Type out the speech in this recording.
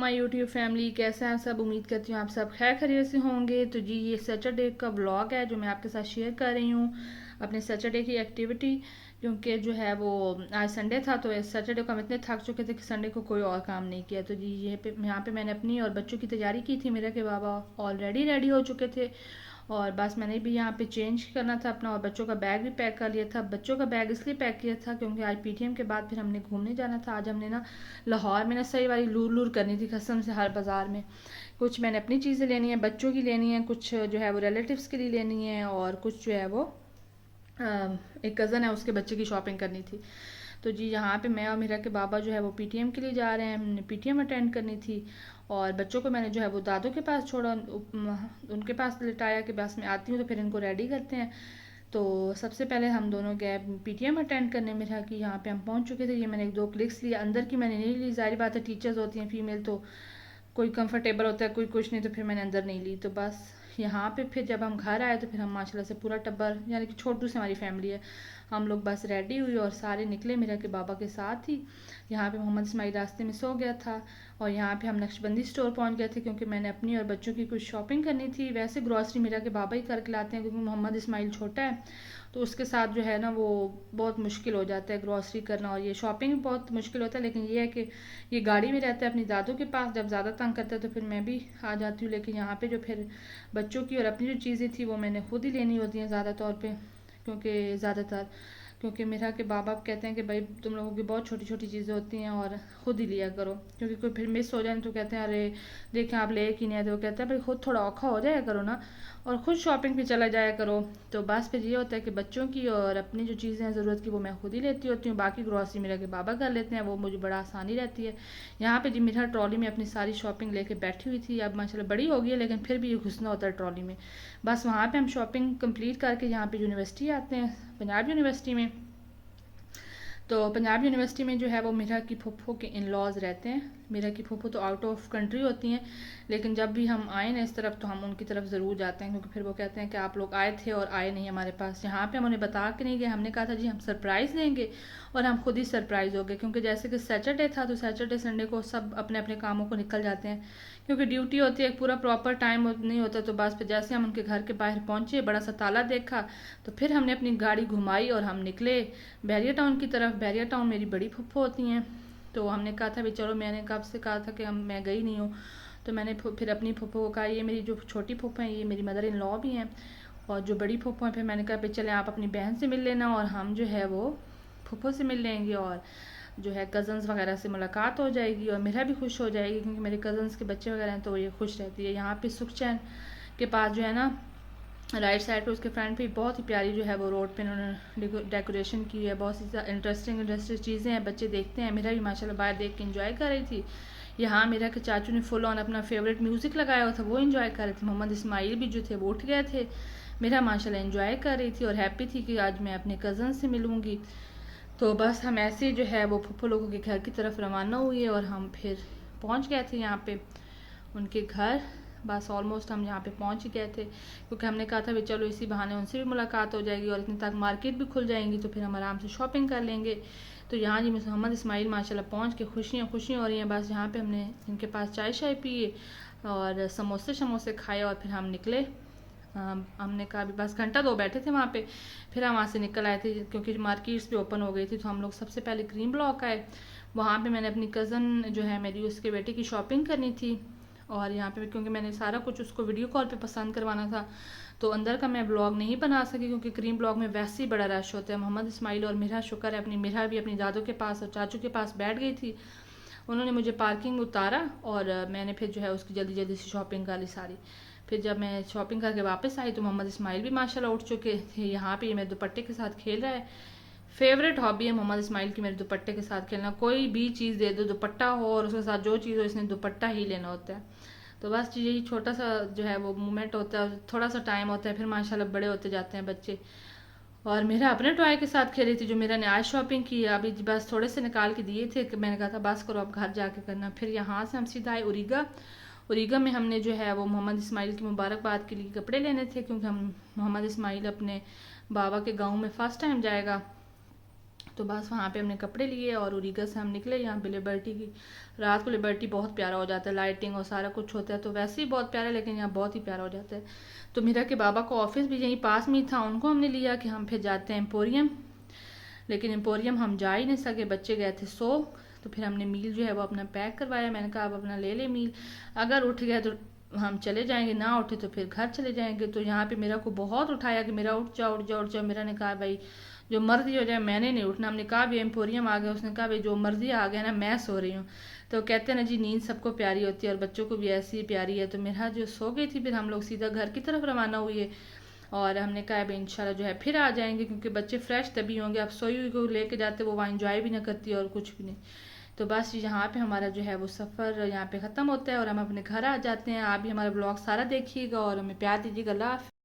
My YouTube family, कैसे हैं सब। उम्मीद करती हूँ आप सब खैर खैरियत से होंगे। तो जी ये सैटरडे का व्लॉग है जो मैं आपके साथ शेयर कर रही हूँ, अपने सैटरडे की एक्टिविटी। क्योंकि जो है वो आज संडे था, तो सैटरडे को हम इतने थक चुके थे कि संडे को कोई और काम नहीं किया। तो जी यहाँ पे मैंने अपनी और बच्चों की तैयारी की थी। मेरे के बाबा ऑलरेडी रेडी हो चुके थे और बस मैंने भी यहाँ पे चेंज करना था अपना, और बच्चों का बैग भी पैक कर लिया था। बच्चों का बैग इसलिए पैक किया था क्योंकि आज पीटीएम के बाद फिर हमने घूमने जाना था। आज हमने ना लाहौर में ना सही वाली लूर लूर करनी थी कसम से, हर बाज़ार में। कुछ मैंने अपनी चीज़ें लेनी है, बच्चों की लेनी है, कुछ जो है वो रिलेटिव्स के लिए लेनी है, और कुछ जो है वो एक कज़न है उसके बच्चे की शॉपिंग करनी थी। तो जी यहाँ पे मैं और मेरा के बाबा जो है वो पीटीएम के लिए जा रहे हैं। हमने पीटीएम अटेंड करनी थी और बच्चों को मैंने जो है वो दादू के पास छोड़ा, उनके पास लिटाया कि बस मैं आती हूँ तो फिर इनको रेडी करते हैं। तो सबसे पहले हम दोनों गए पीटीएम अटेंड करने। मेरा कि यहाँ पे हम पहुँच चुके थे। ये मैंने एक दो क्लिक्स लिए, अंदर की मैंने नहीं ली, जाहिर बात है टीचर्स होती हैं फीमेल, तो कोई कंफर्टेबल होता है कोई कुछ नहीं, तो फिर मैंने अंदर नहीं ली। तो बस यहाँ पे फिर जब हम घर आए तो फिर हम माशाल्लाह से पूरा टब्बर, यानी कि छोटू से हमारी फैमिली है, हम लोग बस रेडी हुई और सारे निकले मेरा के बाबा के साथ ही। यहाँ पे मोहम्मद इस्माइल रास्ते में सो गया था और यहाँ पे हम नक्शबंदी स्टोर पहुँच गए थे क्योंकि मैंने अपनी और बच्चों की कुछ शॉपिंग करनी थी। वैसे ग्रॉसरी मेरा के बाबा ही करके लाते हैं क्योंकि मोहम्मद इस्माइल छोटा है, तो उसके साथ जो है ना वो बहुत मुश्किल हो जाता है ग्रॉसरी करना, और ये शॉपिंग भी बहुत मुश्किल होता है। लेकिन ये है कि ये गाड़ी में रहता है अपनी दादू के पास, जब ज़्यादा तंग करता है तो फिर मैं भी आ जाती हूँ। लेकिन यहाँ पे जो फिर बच्चों की और अपनी जो चीज़ें थी वो मैंने खुद ही लेनी होती हैं ज़्यादा तौर पे, क्योंकि मेरा के बाबा कहते हैं कि भाई तुम लोगों की बहुत छोटी छोटी चीज़ें होती हैं और खुद ही लिया करो, क्योंकि कोई फिर मिस हो जाए तो कहते हैं अरे देखें आप ले कि नहीं आए, तो वो कहते हैं भाई खुद थोड़ा औखा हो जाया करो ना और खुद शॉपिंग पे चला जाया करो। तो बस फिर ये होता है कि बच्चों की और अपनी जो चीज़ें हैं ज़रूरत की वो मैं खुद ही लेती होती हूँ, बाकी ग्रॉसरी मेरा के बाबा कर लेते हैं, वो मुझे बड़ा आसानी रहती है। यहाँ पे जी मेरा ट्रॉली में अपनी सारी शॉपिंग लेके बैठी हुई थी। अब माशाल्लाह बड़ी हो गई है लेकिन फिर भी ये घुसना होता है ट्रॉली में। बस वहाँ पे हम शॉपिंग कंप्लीट करके यहाँ पे यूनिवर्सिटी आते हैं, पंजाब यूनिवर्सिटी में। तो पंजाब यूनिवर्सिटी में जो है वो मेरा की फूफो के इन लॉज रहते हैं। मेरा की फूफो तो आउट ऑफ कंट्री होती हैं, लेकिन जब भी हम आए ना इस तरफ तो हम उनकी तरफ ज़रूर जाते हैं, क्योंकि फिर वो कहते हैं कि आप लोग आए थे और आए नहीं हमारे पास। यहाँ पे हम उन्हें बता के नहीं गए, हमने कहा था जी हम सरप्राइज़ देंगे, और हम खुद ही सरप्राइज़ हो गए। क्योंकि जैसे कि सैटरडे था तो सैटरडे संडे को सब अपने अपने कामों को निकल जाते हैं, क्योंकि ड्यूटी होती है, पूरा प्रॉपर टाइम नहीं होता। तो बस फिर जैसे हम उनके घर के बाहर पहुँचे, बड़ा सा ताला देखा, तो फिर हमने अपनी गाड़ी घुमाई और हम निकले बैरिया टाउन की तरफ। बैरिया टाउन मेरी बड़ी फुफ्फो होती हैं, तो हमने कहा था भी चलो, मैंने कब से कहा था कि मैं गई नहीं हूँ, तो मैंने फिर अपनी फुफ्फो को कहा, ये मेरी जो छोटी फुफ्फो हैं ये मेरी मदर इन लॉ भी हैं, और जो बड़ी फुफ्फो हैं फिर मैंने कहा भाई चले आप अपनी बहन से मिल लेना और हम जो है वो फुफ्फो से मिल लेंगे, और जो है कज़न्स वगैरह से मुलाकात हो जाएगी और मेरा भी खुश हो जाएगी, क्योंकि मेरे कज़न्स के बच्चे वगैरह हैं तो ये खुश रहती है। यहाँ पे सुखचैन के पास जो है ना राइट साइड पे उसके फ्रंट पे बहुत ही प्यारी जो है वो रोड पे उन्होंने डेकोरेशन की है, बहुत सी इंटरेस्टिंग चीज़ें हैं, बच्चे देखते हैं। मेरा भी माशाल्लाह बाहर देख के एंजॉय कर रही थी। यहाँ मेरा के चाचू ने फुल ऑन अपना फेवरेट म्यूज़िक लगाया हुआ था, वो एंजॉय कर रहे थे। मोहम्मद इस्माइल भी जो थे वो उठ गए थे। मेरा माशाल्लाह एंजॉय कर रही थी और हैप्पी थी कि आज मैं अपने कज़न से मिलूँगी। तो बस हम ऐसे जो है वो फुफ्फो लोगों के घर की तरफ रवाना हुए और हम फिर पहुँच गए थे यहाँ पे उनके घर। बस ऑलमोस्ट हम यहाँ पे पहुँच ही गए थे, क्योंकि हमने कहा था भी चलो इसी बहाने उनसे भी मुलाकात हो जाएगी और इतने तक मार्केट भी खुल जाएंगी तो फिर हम आराम से शॉपिंग कर लेंगे। तो यहाँ जी मोहम्मद इस्माइल माशाल्लाह पहुँच के खुशियाँ खुशियाँ हो रही हैं। बस यहाँ पे हमने इनके पास चाय शाय पिए और समोसे शमोसे खाए और फिर हम निकले। हमने कहा भी बस घंटा दो बैठे थे वहाँ पे, फिर हम वहाँ से निकल आए थे क्योंकि मार्केट्स भी ओपन हो गई थी। तो हम लोग सबसे पहले क्रीम ब्लॉक आए, वहाँ पे मैंने अपनी कज़न जो है मेरी उसके बेटे की शॉपिंग करनी थी, और यहाँ पे क्योंकि मैंने सारा कुछ उसको वीडियो कॉल पे पसंद करवाना था तो अंदर का मैं ब्लॉग नहीं बना सकी, क्योंकि क्रीम ब्लॉग में वैसे ही बड़ा रश होता है। मोहम्मद इस्माइल और मेरा शुक्र है अपनी मेरा भी अपनी दादू के पास और चाचू के पास बैठ गई थी, उन्होंने मुझे पार्किंग में उतारा और मैंने फिर जो है उसकी जल्दी जल्दी से शॉपिंग कर ली सारी। फिर जब मैं शॉपिंग करके वापस आई तो मोहम्मद इस्माइल भी माशाल्लाह उठ चुके थे। यहाँ पे ये मेरे दुपट्टे के साथ खेल रहा है, फेवरेट हॉबी है मोहम्मद इस्माइल की मेरे दुपट्टे के साथ खेलना। कोई भी चीज़ दे दो, दुपट्टा हो और उसके साथ जो चीज़ हो इसने दुपट्टा ही लेना होता है। तो बस यही छोटा सा जो है वो मोमेंट होता है, थोड़ा सा टाइम होता है, फिर माशाल्लाह बड़े होते जाते हैं बच्चे। और मेरा अपने टॉय के साथ खेली थी जो मेरा ने आज शॉपिंग की, अभी बस थोड़े से निकाल के दिए थे कि मैंने कहा था बस करो अब घर जाके करना। फिर यहाँ से हम सीधा आए उरीगा। उरीगा में हमने जो है वो मोहम्मद इस्माइल की मुबारकबाद के लिए कपड़े लेने थे, क्योंकि हम मोहम्मद इस्माइल अपने बाबा के गाँव में फ़र्स्ट टाइम जाएगा, तो बस वहाँ पे हमने कपड़े लिए और उरीगा से हम निकले यहाँ पे लिबर्टी की। रात को लिबर्टी बहुत प्यारा हो जाता है, लाइटिंग और सारा कुछ होता है, तो वैसे ही बहुत प्यारा है, लेकिन यहाँ बहुत ही प्यारा हो जाता है। तो मीरा के बाबा का ऑफिस भी यहीं पास में ही था, उनको हमने लिया कि हम फिर जाते हैं एम्पोरियम, लेकिन एम्पोरियम हम जा ही नहीं सके, बच्चे गए थे सो। तो फिर हमने मील जो है वो अपना पैक करवाया, मैंने कहा आप अपना ले ले मील, अगर उठ गया तो हम चले जाएंगे, ना उठे तो फिर घर चले जाएंगे। तो यहाँ पे मेरा को बहुत उठाया कि मेरा उठ जाओ उठ जाओ उठ जाओ। मेरा ने कहा भाई जो मर्जी हो जाए, मैंने नहीं उठना। हमने कहा भी एम्पोरियम आ गया, उसने कहा भाई जो मर्जी आ गया ना, मैं सो रही हूँ। तो कहते हैं ना जी, नींद सबको प्यारी होती है और बच्चों को भी ऐसी ही प्यारी है। तो मेरा जो सो गई थी, फिर हम लोग सीधा घर की तरफ रवाना हुए और हमने कहा अब इंशाल्लाह जो है फिर आ जाएंगे, क्योंकि बच्चे फ्रेश तभी होंगे। अब सोई हुई को लेके जाते वो वहाँ इंजॉय भी ना करती और कुछ भी नहीं। तो बस यहाँ पे हमारा जो है वो सफ़र यहाँ पे ख़त्म होता है और हम अपने घर आ जाते हैं। आप भी हमारा ब्लॉग सारा देखिएगा और हमें प्यार दीजिएगा। अल्लाह हाफ़िज़।